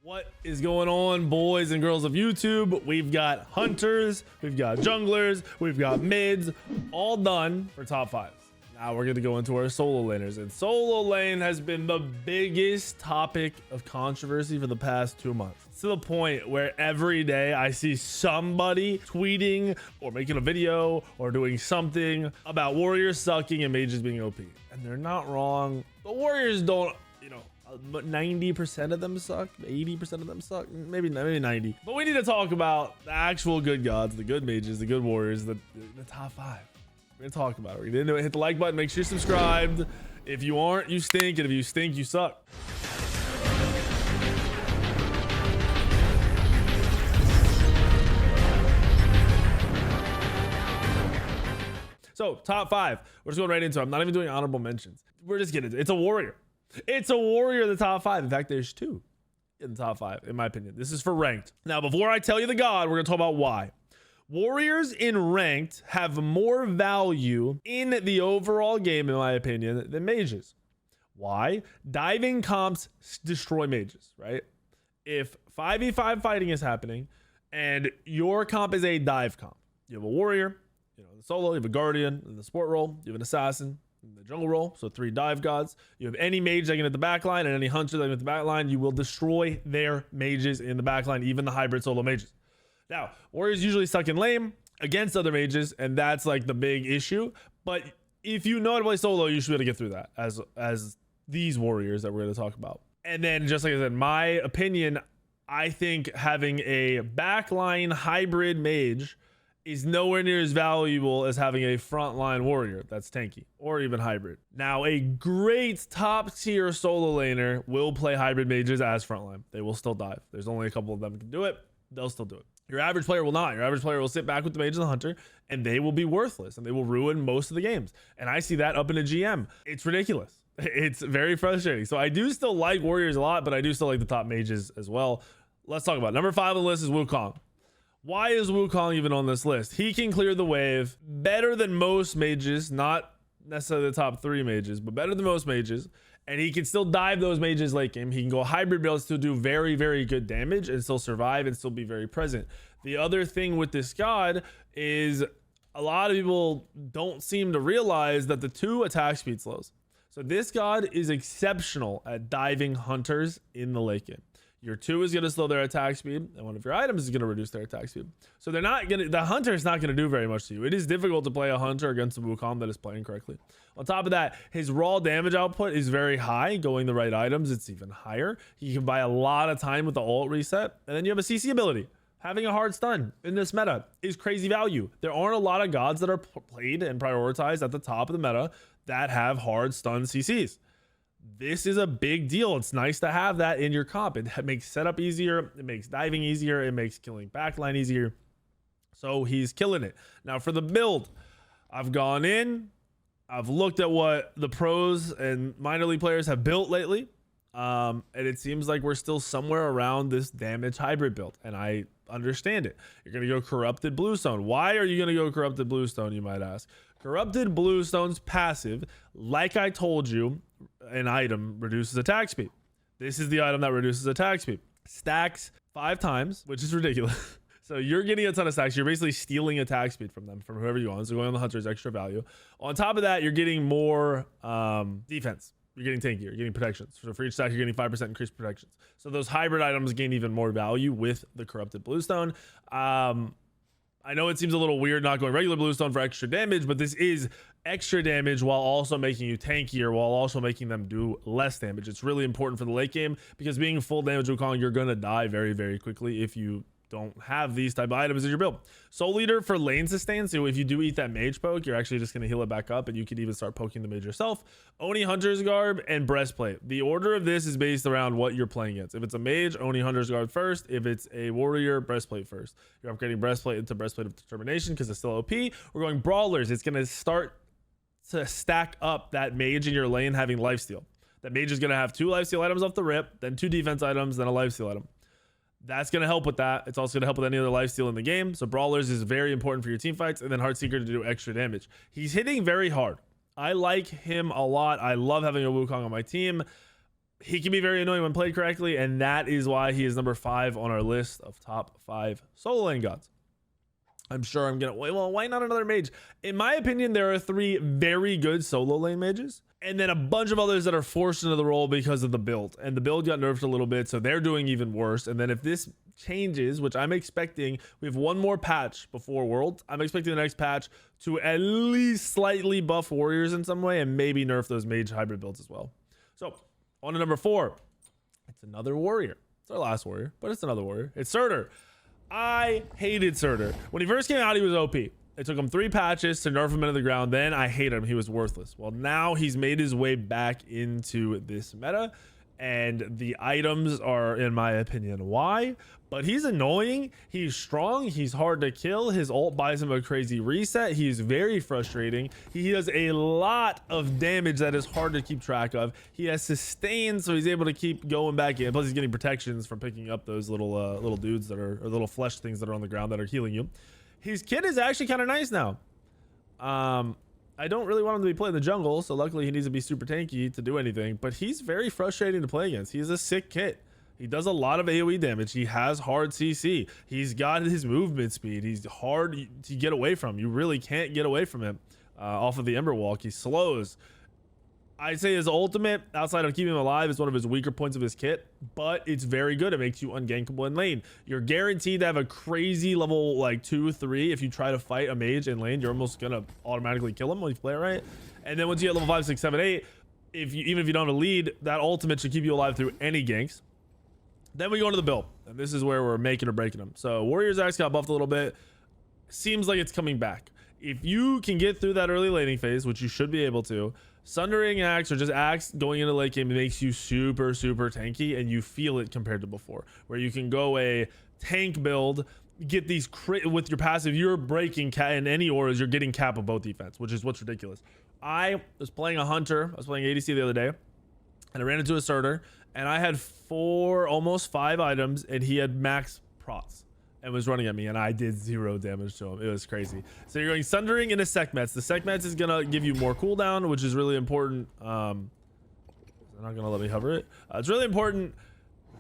What is going on, boys and girls of YouTube? We've got hunters, we've got junglers, we've got mids, all done for top fives. Now we're going to go into our solo laners, and solo lane has been the biggest topic of controversy for the past 2 months. To the point where every day I see somebody tweeting or making a video or doing something about warriors sucking and mages being OP. And they're not wrong. The warriors don't, but 90% of them suck, 80% of them suck, maybe 90. But we need to talk about the actual good gods, the good mages, the good warriors, the top five. We're gonna talk about it. We're gonna do it. Hit the like button, make sure you're subscribed. If you aren't, you stink, and if you stink, you suck. So top five, we're just going right into it. I'm not even doing honorable mentions. We're just getting it. It's a warrior. It's a warrior in the top five. In fact, there's two in the top five, in my opinion. This is for ranked. Now, before I tell you the god, we're going to talk about why. Warriors in ranked have more value in the overall game, in my opinion, than mages. Why? Diving comps destroy mages, right? If 5v5 fighting is happening and your comp is a dive comp, you have a warrior, in the solo, you have a guardian in the support role, you have an assassin in the jungle role, so 3 dive gods. You have any mage that can hit the backline and any hunter that can hit the backline, you will destroy their mages in the backline, even the hybrid solo mages. Now, warriors usually suck in lane against other mages, and that's like the big issue. But if you know how to play solo, you should be able to get through that as these warriors that we're going to talk about. And then, just like I said, my opinion, I think having a backline hybrid mage is nowhere near as valuable as having a frontline warrior that's tanky or even hybrid. Now, a great top tier solo laner will play hybrid mages as frontline. They will still dive. There's only a couple of them who can do it. They'll still do it. Your average player will not. Your average player will sit back with the mage and the hunter, and they will be worthless, and they will ruin most of the games. And I see that up in a GM. It's ridiculous. It's very frustrating. So I do still like warriors a lot, but I do still like the top mages as well. Let's talk about it. Number 5 on the list is Wukong. Why is Wukong even on this list? He can clear the wave better than most mages, not necessarily the top 3 mages, but better than most mages. And he can still dive those mages late game. He can go hybrid build, still do very, very good damage and still survive and still be very present. The other thing with this god is a lot of people don't seem to realize that the 2 attack speed slows. So this god is exceptional at diving hunters in the late game. Your 2 is going to slow their attack speed, and one of your items is going to reduce their attack speed. So they're not going to, the hunter is not going to do very much to you. It is difficult to play a hunter against a Wukong that is playing correctly. On top of that, his raw damage output is very high. Going the right items, it's even higher. He can buy a lot of time with the ult reset. And then you have a CC ability. Having a hard stun in this meta is crazy value. There aren't a lot of gods that are played and prioritized at the top of the meta that have hard stun CCs. This is a big deal. It's nice to have that in your comp. It makes setup easier. It makes diving easier. It makes killing backline easier. So he's killing it. Now for the build, I've gone in. I've looked at what the pros and minor league players have built lately. And it seems like we're still somewhere around this damage hybrid build. And I understand it. You're going to go corrupted bluestone. Why are you going to go corrupted bluestone, you might ask? Corrupted bluestone's passive, like I told you, an item reduces attack speed. This is the item that reduces attack speed. Stacks 5 times, which is ridiculous. So you're getting a ton of stacks. You're basically stealing attack speed from them, from whoever you want. So going on the hunter is extra value. On top of that, you're getting more defense. You're getting tanky. You're getting protections. So for each stack, you're getting 5% increased protections. So those hybrid items gain even more value with the corrupted bluestone. I know it seems a little weird not going regular bluestone for extra damage, but this is extra damage while also making you tankier, while also making them do less damage. It's really important for the late game because being full damage Wukong, you're going to die very, very quickly if you don't have these type of items in your build. Soul Eater for lane sustain. So if you do eat that mage poke, you're actually just going to heal it back up, and you can even start poking the mage yourself. Oni Hunter's Garb and Breastplate. The order of this is based around what you're playing against. If it's a mage, Oni Hunter's Garb first. If it's a warrior, Breastplate first. You're upgrading Breastplate into Breastplate of Determination because it's still OP. We're going Brawlers. It's going to start to stack up that mage in your lane having lifesteal. That mage is going to have 2 lifesteal items off the rip, then 2 defense items, then a lifesteal item. That's going to help with that. It's also going to help with any other lifesteal in the game. So Brawlers is very important for your team fights, and then Heartseeker to do extra damage. He's hitting very hard. I like him a lot. I love having a Wukong on my team. he can be very annoying when played correctly, and that is why he is number 5 on our list of top 5 solo lane gods. I'm sure I'm gonna, well, why not another mage? In my opinion, there are 3 very good solo lane mages, and then a bunch of others that are forced into the role because of the build, and the build got nerfed a little bit, so they're doing even worse. And then if this changes, which I'm expecting, we have one more patch before Worlds. I'm expecting the next patch to at least slightly buff warriors in some way, and maybe nerf those mage hybrid builds as well. So on to number 4, it's another warrior. It's our last warrior, but it's another warrior. It's Surtur. I hated Surtur. When he first came out, he was OP. It took him 3 patches to nerf him into the ground. Then I hate him. He was worthless. Well, now he's made his way back into this meta, and the items are, in my opinion, why. But he's annoying. He's strong. He's hard to kill. His ult buys him a crazy reset. He's very frustrating. He does a lot of damage that is hard to keep track of. He has sustain, so he's able to keep going back in. Plus, he's getting protections from picking up those little dudes that are, or little flesh things that are on the ground that are healing you. His kit is actually kind of nice now. I don't really want him to be playing the jungle, so luckily he needs to be super tanky to do anything. But he's very frustrating to play against. He's a sick kit. He does a lot of AoE damage. He has hard CC. He's got his movement speed. He's hard to get away from. You really can't get away from him off of the Ember Walk. He slows. I'd say his ultimate, outside of keeping him alive, is one of his weaker points of his kit, but it's very good. It makes you ungankable in lane. You're guaranteed to have a crazy level like 2, 3. If you try to fight a mage in lane, you're almost gonna automatically kill him when you play it right. And then once you get level 5, 6, 7, 8, even if you don't have a lead, that ultimate should keep you alive through any ganks. Then we go into the build, and this is where we're making or breaking them. So Warrior's Axe got buffed a little bit. Seems like it's coming back. If you can get through that early laning phase, which you should be able to, Sundering Axe or just Axe going into late game makes you super tanky, and you feel it compared to before, where you can go a tank build, get these crit with your passive, you're breaking in any auras, you're getting cap of both defense, which is what's ridiculous. I was playing a hunter, I was playing ADC the other day, and I ran into a Surtur, and I had 4, almost 5 items, and he had max prots and was running at me, and I did 0 damage to him. It was crazy. So you're going Sundering into Sekhmets. The Sekhmets is gonna give you more cooldown, which is really important. They're not gonna let me hover it. It's really important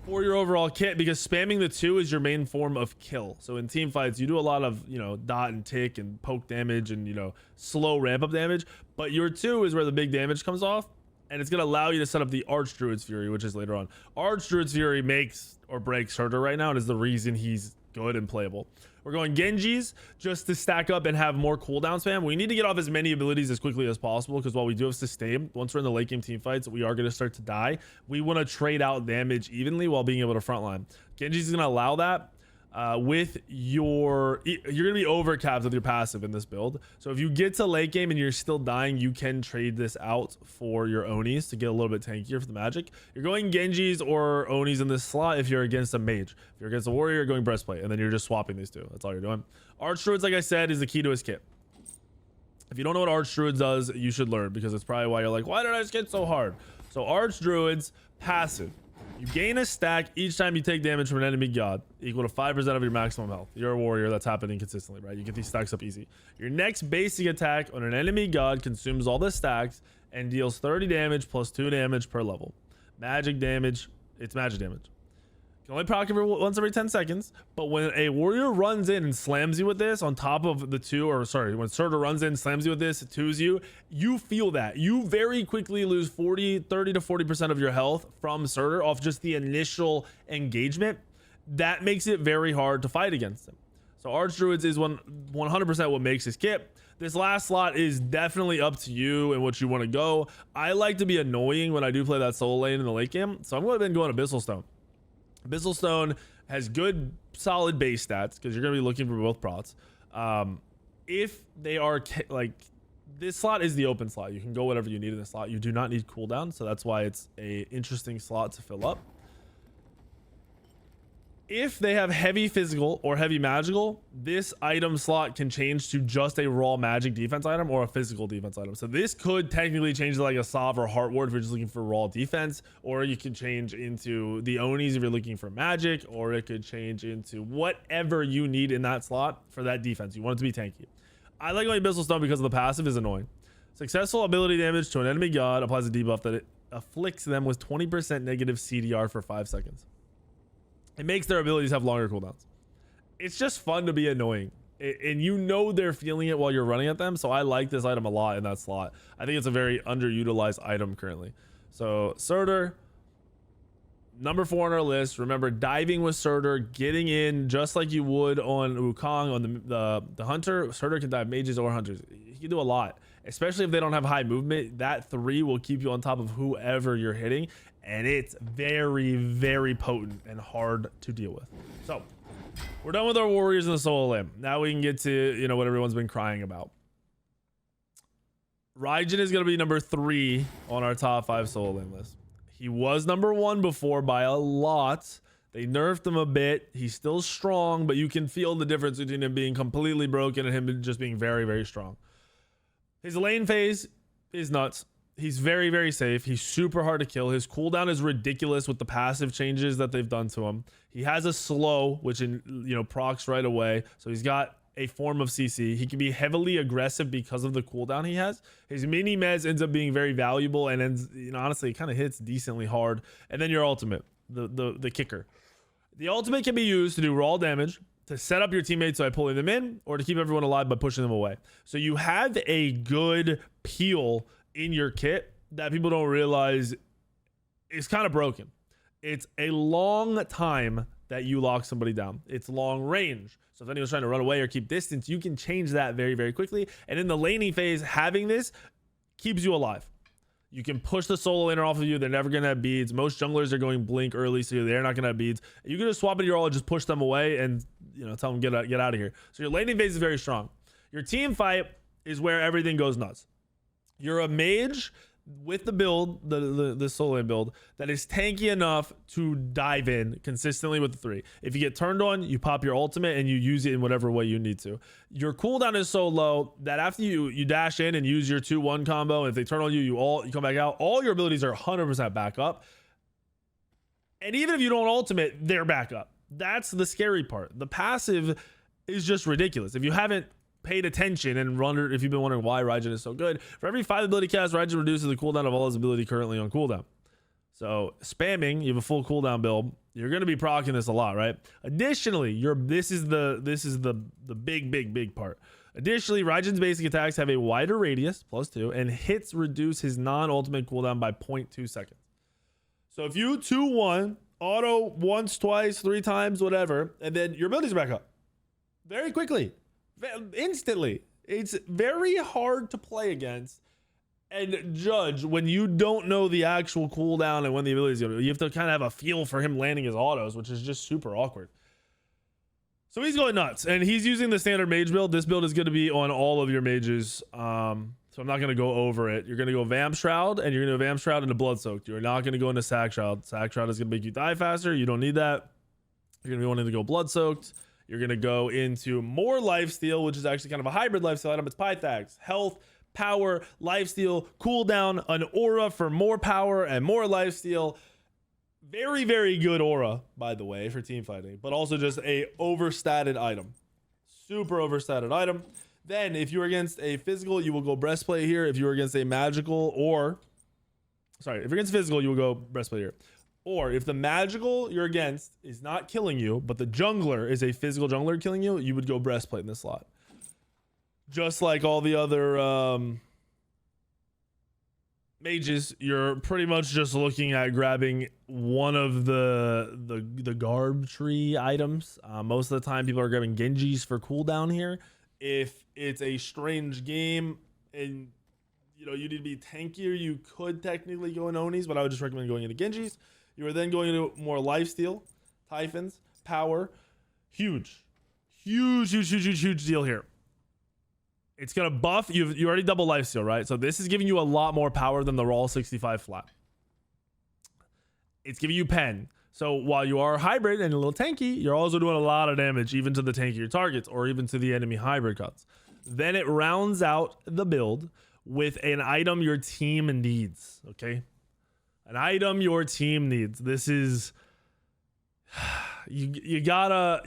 for your overall kit, because spamming the 2 is your main form of kill. So in team fights, you do a lot of, you know, dot and tick and poke damage and, you know, slow ramp up damage, but your 2 is where the big damage comes off. And it's going to allow you to set up the Archdruid's Fury, which is later on. Archdruid's Fury makes or breaks Surtur right now, and is the reason he's good and playable. We're going Genji's just to stack up and have more cooldown spam. We need to get off as many abilities as quickly as possible, because while we do have sustain, once we're in the late game team fights, we are going to start to die. We want to trade out damage evenly while being able to frontline. Genji's going to allow that. With you're gonna be overcapped with your passive in this build. So if you get to late game and you're still dying, you can trade this out for your Onis to get a little bit tankier for the magic. You're going Genjis or Onis in this slot if you're against a mage. If you're against a warrior, you're going breastplate, and then you're just swapping these 2. That's all you're doing. Archdruids, like I said, is the key to his kit. If you don't know what Archdruids does, you should learn, because it's probably why you're like, why did I just get so hard? So Archdruids, passive. You gain a stack each time you take damage from an enemy god, equal to 5% of your maximum health. You're a warrior, that's happening consistently, right? You get these stacks up easy. Your next basic attack on an enemy god consumes all the stacks and deals 30 damage plus 2 damage per level. Magic damage, it's magic damage. You can only proc once every 10 seconds, but when a warrior runs in and slams you with this on top of the 2, or sorry, when Surtur runs in, slams you with this, 2s you, you feel that. You very quickly lose 30 to 40% of your health from Surtur off just the initial engagement. That makes it very hard to fight against him. So Archdruids is 100% what makes his kit. This last slot is definitely up to you and what you want to go. I like to be annoying when I do play that solo lane in the late game, so I'm going to go Abyssal Stone. Abyssal Stone has good solid base stats, because you're going to be looking for both prots. If they are like, this slot is the open slot, you can go whatever you need in the slot. You do not need cooldown, so that's why it's a interesting slot to fill up. If they have heavy physical or heavy magical, this item slot can change to just a raw magic defense item or a physical defense item. So this could technically change to like a Sov or Heart Ward if you're just looking for raw defense, or you can change into the Onis if you're looking for magic, or it could change into whatever you need in that slot for that defense. You want it to be tanky. I like going Abyssal Stone because of the passive is annoying. Successful ability damage to an enemy god applies a debuff that afflicts them with 20% negative CDR for 5 seconds. It makes their abilities have longer cooldowns. It's just fun to be annoying. And you know they're feeling it while you're running at them. So I like this item a lot in that slot. I think it's a very underutilized item currently. So Surtur, number 4 on our list. Remember, diving with Surtur, getting in just like you would on Wukong on the Hunter. Surtur can dive mages or hunters. He can do a lot, especially if they don't have high movement. That 3 will keep you on top of whoever you're hitting, and it's very, very potent and hard to deal with. So we're done with our warriors in the solo lane. Now we can get to, you know, what everyone's been crying about. Raijin is going to be number 3 on our top 5 solo lane list. He was number 1 before by a lot. They nerfed him a bit. He's still strong, but you can feel the difference between him being completely broken and him just being very, very strong. His lane phase is nuts. He's very, very safe. He's super hard to kill. His cooldown is ridiculous with the passive changes that they've done to him. He has a slow, which procs right away. So he's got a form of CC. He can be heavily aggressive because of the cooldown he has. His mini mez ends up being very valuable, and then honestly, it kind of hits decently hard. And then your ultimate, the kicker. The ultimate can be used to do raw damage, to set up your teammates by pulling them in, or to keep everyone alive by pushing them away. So you have a good peel in your kit that people don't realize is kind of broken. It's a long time that you lock somebody down. It's long range. So if anyone's trying to run away or keep distance, you can change that very, very quickly. And in the laning phase, having this keeps you alive. You can push the solo laner off of you. They're never going to have beads. Most junglers are going blink early, so they're not going to have beads. You can just swap into your ult and just push them away and tell them get out of here. So your laning phase is very strong. Your team fight is where everything goes nuts. You're a mage with the build, the solo lane build, that is tanky enough to dive in consistently with the 3. If you get turned on, you pop your ultimate and you use it in whatever way you need to. Your cooldown is so low that after you dash in and use your 2-1 combo, if they turn on you, you come back out, all your abilities are 100% back up. And even if you don't ultimate, they're back up. That's the scary part. The passive is just ridiculous. If you haven't paid attention and wondered, if you've been wondering why Raijin is so good, for every 5 ability cast, Raijin reduces the cooldown of all his ability currently on cooldown. So spamming, you have a full cooldown build, you're going to be proccing this a lot, right? Additionally, this is the big part. Additionally, Raijin's basic attacks have a wider radius, +2, and hits reduce his non-ultimate cooldown by 0.2 seconds. So if you 2-1, auto once, twice, 3 times, whatever, and then your abilities are back up very quickly. Instantly. It's very hard to play against and judge when you don't know the actual cooldown and when the ability is going to. You have to kind of have a feel for him landing his autos, which is just super awkward. So he's going nuts, and he's using the standard mage build. This build is going to be on all of your mages, so I'm not going to go over it. You're going to go Vamp Shroud, and you're going to go Vamp Shroud into Blood Soaked. You're not going to go into Sack Shroud. Sack Shroud is going to make you die faster. You don't need that. You're going to be wanting to go Blood Soaked. You're going to go into more lifesteal, which is actually kind of a hybrid lifesteal item. It's Pythags, health, power, lifesteal, cooldown, an aura for more power and more lifesteal. Very, very good aura, by the way, for team fighting, but also just a overstated item. Super overstated item. Then if you're against a physical, you will go breastplate here. If you're against a magical if you're against physical, you will go breastplate here. Or if the magical you're against is not killing you, but the jungler is a physical jungler killing you, you would go breastplate in this slot. Just like all the other mages, you're pretty much just looking at grabbing one of the garb tree items. Most of the time, people are grabbing Genjis for cooldown here. If it's a strange game and you need to be tankier, you could technically go in Onis, but I would just recommend going into Genjis. You are then going into more lifesteal, Typhons, power. Huge deal here. It's going to buff. You already double lifesteal, right? So this is giving you a lot more power than the raw 65 flat. It's giving you pen. So while you are hybrid and a little tanky, you're also doing a lot of damage, even to the tankier targets or even to the enemy hybrid cuts. Then it rounds out the build with an item your team needs, okay? An item your team needs. This is you gotta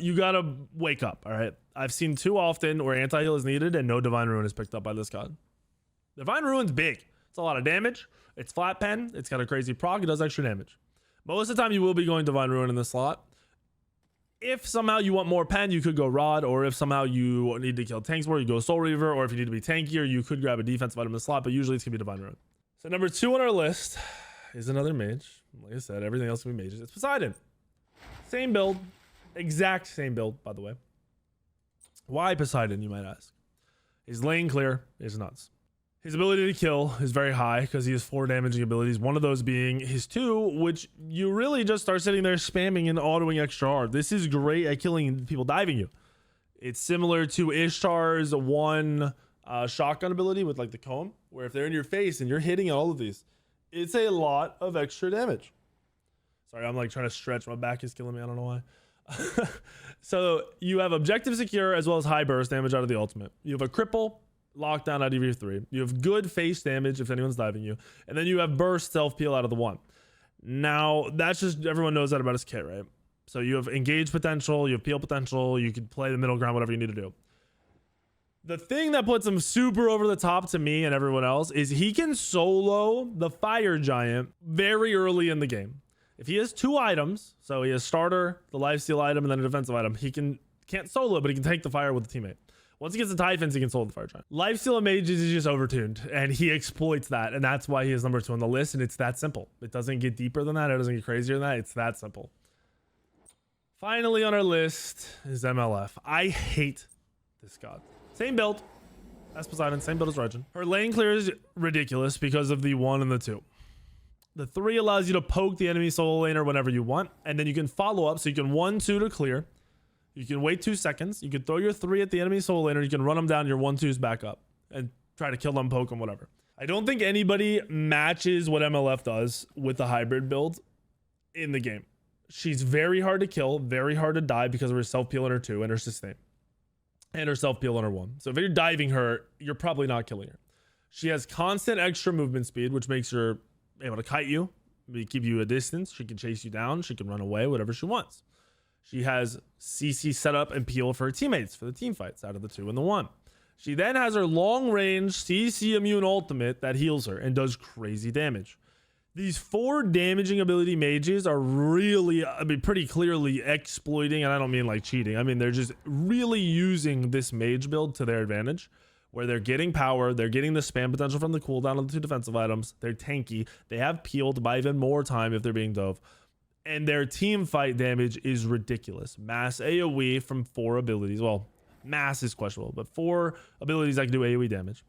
wake up, all right? I've seen too often where anti-heal is needed and no Divine Ruin is picked up by this god. Divine Ruin's big. It's a lot of damage. It's flat pen. It's got a crazy proc. It does extra damage. Most of the time, you will be going Divine Ruin in this slot. If somehow you want more pen, you could go Rod, or if somehow you need to kill tanks more, you go Soul Reaver, or if you need to be tankier, you could grab a defensive item in the slot, but usually it's going to be Divine Ruin. So number 2 on our list is another mage. Like I said, everything else can be mages. It's Poseidon. Same build. Exact same build, by the way. Why Poseidon, you might ask? His lane clear is nuts. His ability to kill is very high because he has 4 damaging abilities. One of those being his 2, which you really just start sitting there spamming and autoing extra hard. This is great at killing people diving you. It's similar to Ishtar's 1 shotgun ability with like the cone, where if they're in your face and you're hitting all of these, it's a lot of extra damage. Sorry, I'm like trying to stretch. My back is killing me. I don't know why. So you have objective secure as well as high burst damage out of the ultimate. You have a cripple, lockdown out of your 3. You have good face damage if anyone's diving you. And then you have burst self peel out of the 1. Now, that's just, everyone knows that about his kit, right? So you have engage potential, you have peel potential, you can play the middle ground, whatever you need to do. The thing that puts him super over the top to me and everyone else is he can solo the fire giant very early in the game. If he has 2 items, so he has starter, the lifesteal item, and then a defensive item, he can't solo it, but he can take the fire with a teammate. Once he gets the Typhons, he can solo the fire giant. Lifesteal of mages is just overtuned, and he exploits that, and that's why he is number 2 on the list, and it's that simple. It doesn't get deeper than that. It doesn't get crazier than that. It's that simple. Finally on our list is MLF. I hate this god. Same build as Poseidon, same build as Raijin. Her lane clear is ridiculous because of the 1 and the 2. The 3 allows you to poke the enemy solo laner whenever you want, and then you can follow up, so you can 1-2 to clear. You can wait 2 seconds. You can throw your 3 at the enemy solo laner. You can run them down, your 1-2s back up, and try to kill them, poke them, whatever. I don't think anybody matches what MLF does with the hybrid build in the game. She's very hard to kill, very hard to die because of her self-peel on her 2 and her sustain. And her self-peel on her 1. So if you're diving her, you're probably not killing her. She has constant extra movement speed, which makes her able to kite you, keep you a distance. She can chase you down. She can run away, whatever she wants. She has CC set up and peel for her teammates for the team fights out of the 2 and the 1. She then has her long range CC immune ultimate that heals her and does crazy damage. These 4 damaging ability mages are really, I mean, pretty clearly exploiting, and I don't mean like cheating. I mean, they're just really using this mage build to their advantage, where they're getting power, they're getting the spam potential from the cooldown of the 2 defensive items, they're tanky, they have peel to buy even more time if they're being dove, and their team fight damage is ridiculous. Mass AoE from 4 abilities. Well, mass is questionable, but 4 abilities that can do AoE damage.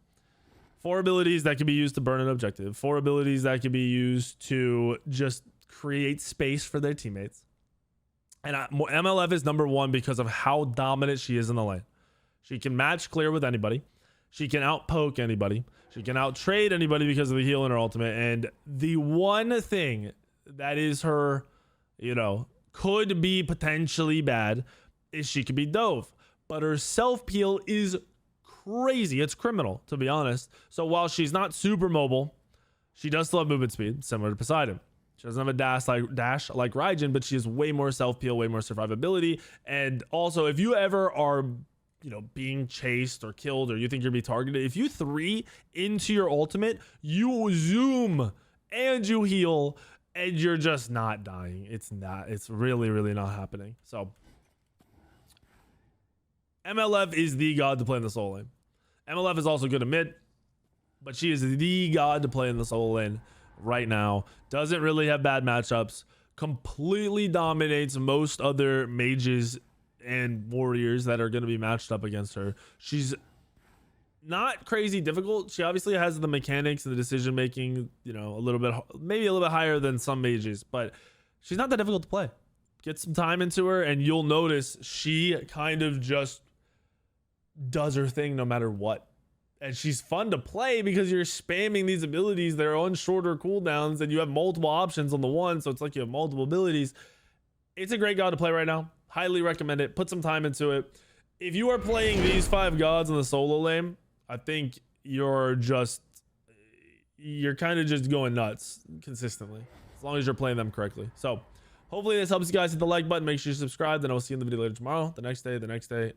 4 abilities that can be used to burn an objective. 4 abilities that can be used to just create space for their teammates. And MLF is number 1 because of how dominant she is in the lane. She can match clear with anybody. She can outpoke anybody. She can outtrade anybody because of the heal in her ultimate. And the one thing that is her, you know, could be potentially bad is she could be dove. But her self-peel is crazy. It's criminal, to be honest. So while she's not super mobile, she does still have movement speed, similar to Poseidon. She doesn't have a dash like Raijin, but she has way more self-peel, way more survivability. And also, if you ever are, you know, being chased or killed, or you think you're being targeted, if you 3 into your ultimate, you zoom and you heal and you're just not dying. It's really, really not happening. So MLF is the god to play in the solo lane. MLF is also good at mid, but she is the god to play in the solo lane right now. Doesn't really have bad matchups. Completely dominates most other mages and warriors that are going to be matched up against her. She's not crazy difficult. She obviously has the mechanics and the decision making, you know, a little bit, maybe a little bit higher than some mages, but she's not that difficult to play. Get some time into her and you'll notice she kind of just does her thing no matter what. And she's fun to play because you're spamming these abilities. They're on shorter cooldowns and you have multiple options on the 1, so it's like you have multiple abilities. It's a great god to play right now. Highly recommend it. Put some time into it. If you are playing these 5 gods in the solo lane, I think you're kind of just going nuts consistently, as long as you're playing them correctly. So hopefully this helps you guys. Hit the like button, make sure you subscribe, and I'll see you in the video later tomorrow, the next day, and the next day.